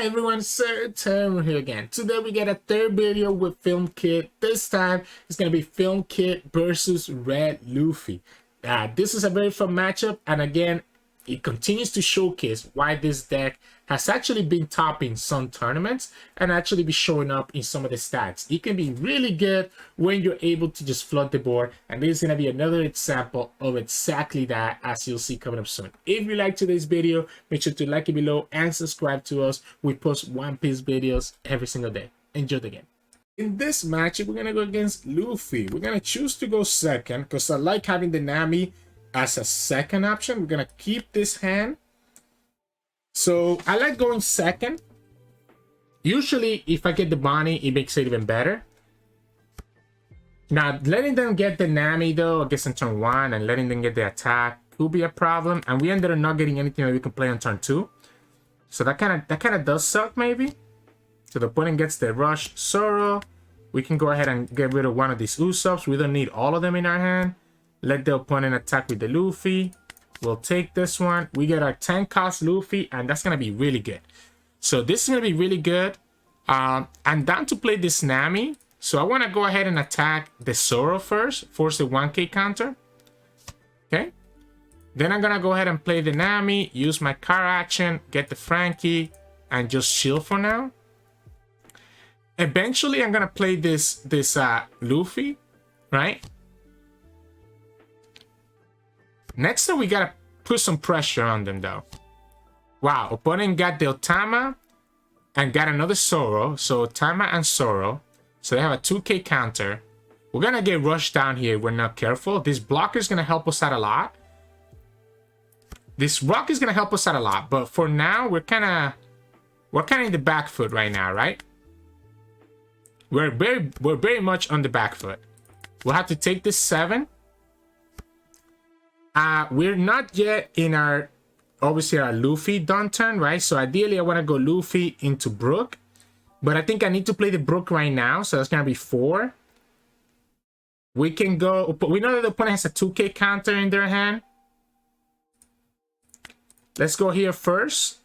Hi everyone, Sirturmund here again. Today we get a third video with Film Kit. This time it's going to be Film Kit versus Red Luffy. This is a very fun matchup, and again, it continues to showcase why this deck has actually been topping some tournaments and actually be showing up in some of the stats. It can be really good when you're able to just flood the board, and this is going to be another example of exactly that, as you'll see coming up soon. If you like today's video, make sure to like it below and subscribe to us. We post One Piece videos every single day. Enjoy the game. In this matchup, we're going to go against Luffy. We're going to choose to go second because I like having the Nami as a second option. We're gonna keep this hand, so I like going second. Usually if I get the Bonney, it makes it even better. Now letting them get the Nami though, I guess on turn 1, and letting them get the attack could be a problem, and we ended up not getting anything that we can play on turn 2, so that kind of does suck maybe. So the opponent gets the rush Zoro. We can go ahead and get rid of one of these Usopps. We don't need all of them in our hand. Let the opponent attack with the Luffy. We'll take this one. We get our 10 cost Luffy, and that's going to be really good. So this is going to be really good. I'm down to play this Nami. So I want to go ahead and attack the Zoro first. Force the 1k counter. Okay. Then I'm going to go ahead and play the Nami. Use my car action. Get the Franky. And just chill for now. Eventually, I'm going to play this Luffy. Right? Next up, we gotta put some pressure on them though. Wow, opponent got the Otama and got another Zoro. So Otama and Zoro. So they have a 2k counter. We're gonna get rushed down here if we're not careful. This blocker is gonna help us out a lot. This rock is gonna help us out a lot, but for now we're kinda in the back foot right now, right? We're very much on the back foot. We'll have to take this 7. We're not yet in our, obviously, our Luffy done turn, right? So ideally, I want to go Luffy into Brook. But I think I need to play the Brook right now. So that's going to be 4. We can go, we know that the opponent has a 2k counter in their hand. Let's go here first.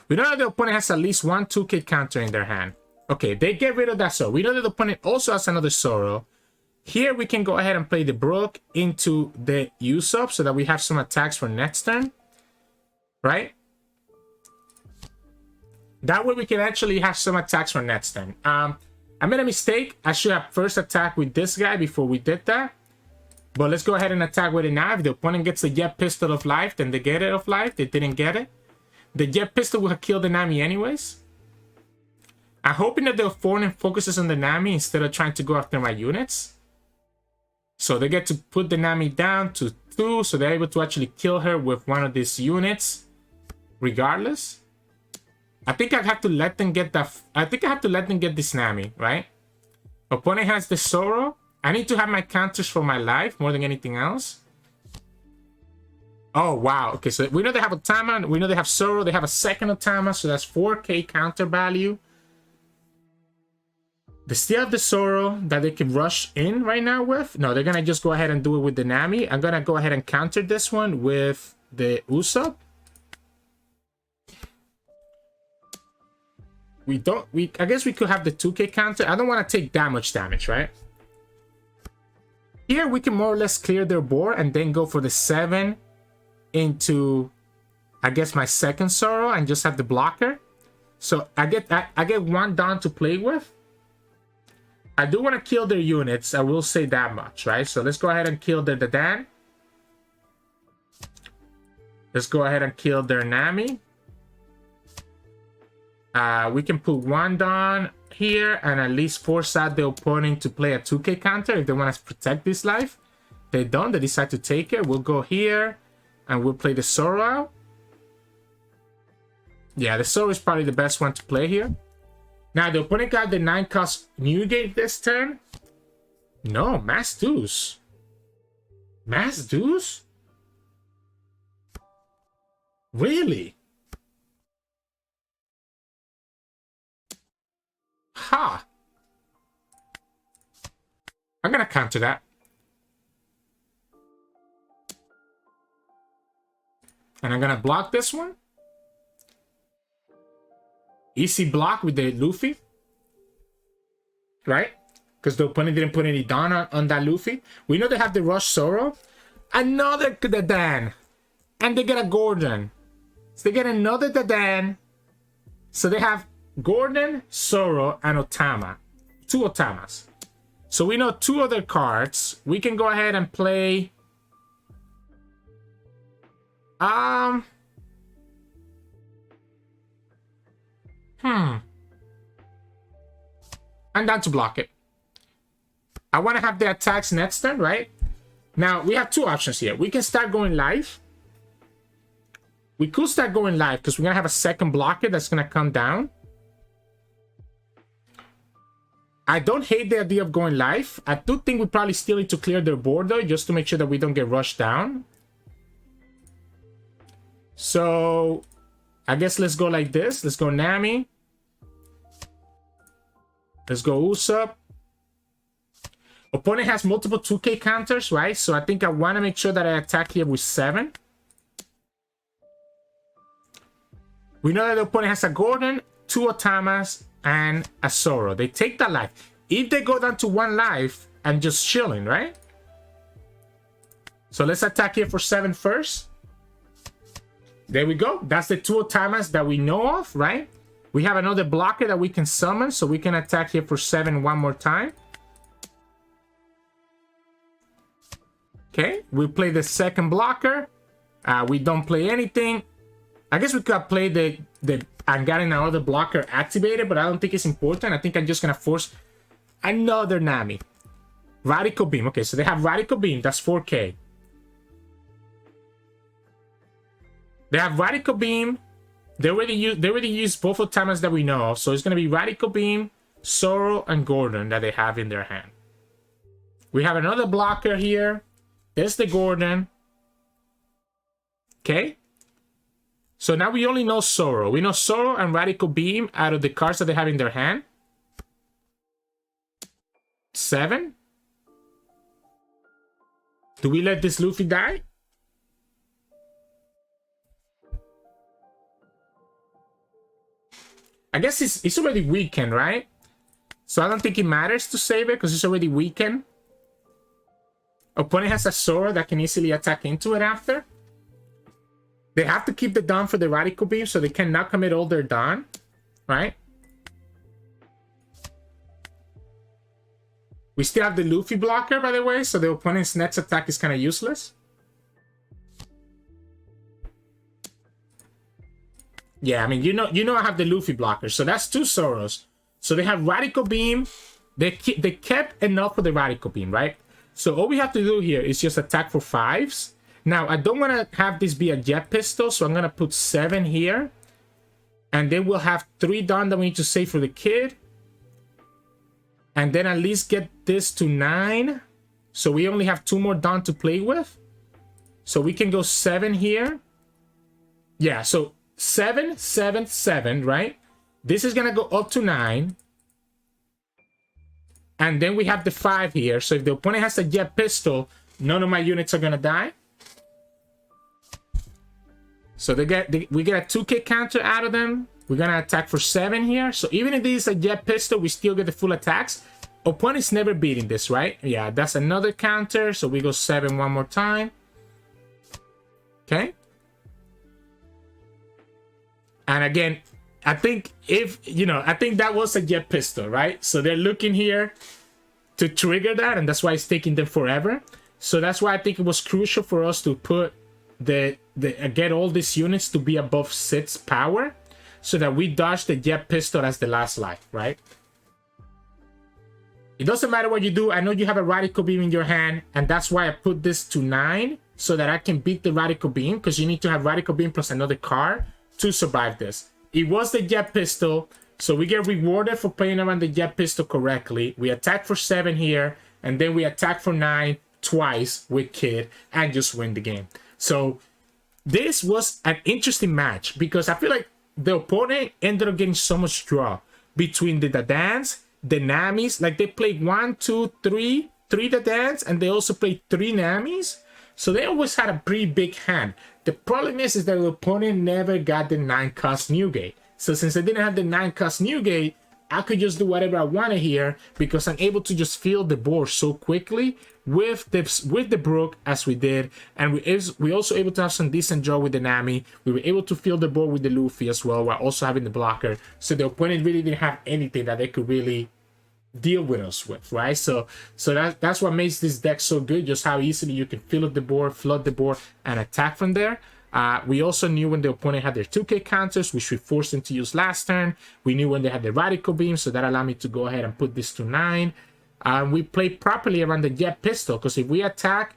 We know that the opponent has at least one 2k counter in their hand. Okay, they get rid of that Zoro. We know that the opponent also has another Zoro. Here we can go ahead and play the Brook into the Usopp so that we have some attacks for next turn, right? That way we can actually have some attacks for next turn. I made a mistake. I should have first attacked with this guy before we did that. But let's go ahead and attack with it now. If the opponent gets the Jet Pistol of Life, then they get it of life. They didn't get it. The Jet Pistol will have killed the Nami anyways. I'm hoping that the opponent focuses on the Nami instead of trying to go after my units. So they get to put the Nami down to 2, so they're able to actually kill her with one of these units, regardless. I think I have to let them get that. I think I have to let them get this Nami, right? Opponent has the Zoro. I need to have my counters for my life more than anything else. Oh wow. Okay, so we know they have Otama. We know they have Zoro. They have a second Otama, so that's 4k counter value. They still have the Zoro that they can rush in right now with. No, they're going to just go ahead and do it with the Nami. I'm going to go ahead and counter this one with the Usopp. I guess we could have the 2k counter. I don't want to take that much damage, right? Here we can more or less clear their board and then go for the 7 into, I guess, my second Zoro and just have the blocker. So I get one down to play with. I do want to kill their units. I will say that much, right? So let's go ahead and kill the Dan. Let's go ahead and kill their Nami. We can put one down here and at least force out the opponent to play a 2k counter if they want to protect this life. They don't. They decide to take it. We'll go here and we'll play the Zoro out. Yeah, the Zoro is probably the best one to play here. Now, the opponent got the 9 cost new gate this turn. No, Mass Deuce. Mass Deuce? Really? Ha! I'm gonna counter that. And I'm gonna block this one. Easy block with the Luffy. Right? Because the opponent didn't put any Dawn on that Luffy. We know they have the Rush Zoro. Another Dadan. And they get a Gordon. So they get another Dadan. So they have Gordon, Zoro, and Otama. 2 Otamas. So we know 2 other cards. We can go ahead and play... I'm down to block it. I want to have the attacks next turn, right? Now, we have 2 options here. We can start going live. We could start going live because we're going to have a second blocker that's going to come down. I don't hate the idea of going live. I do think we probably still need to clear their board, though, just to make sure that we don't get rushed down. So, I guess let's go like this. Let's go Nami. Let's go Usopp. Opponent has multiple 2K counters, right? So I think I want to make sure that I attack here with 7. We know that the opponent has a Gordon, 2 Otamas, and a Zoro. They take that life. If they go down to 1 life, I'm just chilling, right? So let's attack here for 7 first. There we go. That's the 2 Otamas that we know of, right? We have another blocker that we can summon, so we can attack here for 7 one more time. Okay, we play the second blocker. We don't play anything. I guess we could play the and getting another blocker activated, but I don't think it's important. I think I'm just gonna force another Nami. Radical Beam. Okay, so they have Radical Beam. That's 4K. They have Radical Beam. They already used both of Tamas that we know of. So it's gonna be Radical Beam, Zoro, and Gordon that they have in their hand. We have another blocker here. There's the Gordon. Okay. So now we only know Zoro. We know Zoro and Radical Beam out of the cards that they have in their hand. 7. Do we let this Luffy die? I guess it's already weakened, right? So I don't think it matters to save it because it's already weakened. Opponent has a Zoro that can easily attack into it after. They have to keep the Dawn for the Radical Beam, so they cannot commit all their Dawn, right? We still have the Luffy blocker, by the way, so the opponent's next attack is kind of useless. Yeah, I mean, you know I have the Luffy blocker, so that's 2 Zoros. So they have Radical Beam. They kept enough for the Radical Beam, right? So all we have to do here is just attack for 5s. Now, I don't want to have this be a jet pistol, so I'm going to put 7 here. And then we'll have 3 Dawn that we need to save for the kid. And then at least get this to 9. So we only have 2 more Dawn to play with. So we can go 7 here. Yeah, so 7, 7, 7, right? This is going to go up to 9. And then we have the 5 here. So if the opponent has a jet pistol, none of my units are going to die. So we get a 2K counter out of them. We're going to attack for 7 here. So even if this is a jet pistol, we still get the full attacks. Opponent's never beating this, right? Yeah, that's another counter. So we go 7 one more time. Okay. And again, I think I think that was a jet pistol, right? So they're looking here to trigger that, and that's why it's taking them forever. So that's why I think it was crucial for us to put get all these units to be above 6 power, so that we dodge the jet pistol as the last life, right? It doesn't matter what you do. I know you have a Radical Beam in your hand, and that's why I put this to 9, so that I can beat the Radical Beam, because you need to have Radical Beam plus another card to survive this. It was the jet pistol, so we get rewarded for playing around the jet pistol correctly. We attack for 7 here, and then we attack for 9 twice with Kid and just win the game. So this was an interesting match because I feel like the opponent ended up getting so much draw between the Dadans, the Namis. Like they played 1, 2, 3 Dadans, and they also played 3 Namis. So they always had a pretty big hand. The problem is that the opponent never got the 9-cost Newgate. So since I didn't have the 9-cost Newgate, I could just do whatever I wanted here because I'm able to just fill the board so quickly with the Brook as we did, and we also able to have some decent draw with the Nami. We were able to fill the board with the Luffy as well while also having the blocker. So the opponent really didn't have anything that they could really deal with us with, right? So that's what makes this deck so good, just how easily you can fill up the board, flood the board, and attack from there. We also knew when the opponent had their 2k counters, which we forced them to use last turn. We knew when they had the radical beam, so that allowed me to go ahead and put this to 9. We played properly around the jet pistol, because if we attack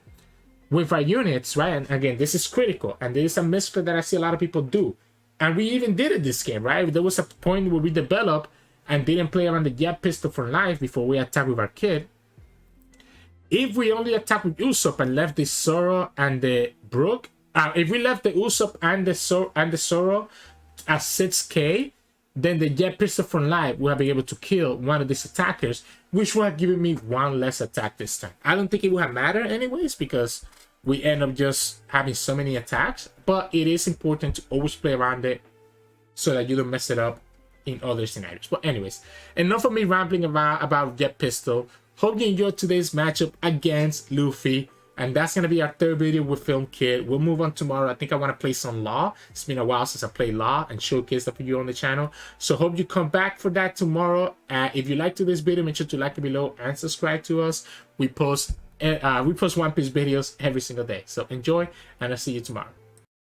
with our units, right, and again, this is critical, and there is a misplay that I see a lot of people do, and we even did it this game, right? There was a point where we developed and didn't play around the jet pistol for life before we attack with our kid. If we only attack with Usopp and left the Zoro and the Brook, if we left the Usopp and the Zoro at 6k, then the jet pistol from life will be able to kill one of these attackers, which would have given me one less attack this time. I don't think it would have mattered anyways, because we end up just having so many attacks, but it is important to always play around it so that you don't mess it up in other scenarios. But anyways, enough of me rambling about jet pistol. Hope you enjoyed today's matchup against Luffy. And that's going to be our third video with Film Kit. We'll move on tomorrow. I think I want to play some Law. It's been a while since I played Law and showcased that for you on the channel. So hope you come back for that tomorrow. If you liked this video, make sure to like it below and subscribe to us. We post One Piece videos every single day. So enjoy, and I'll see you tomorrow.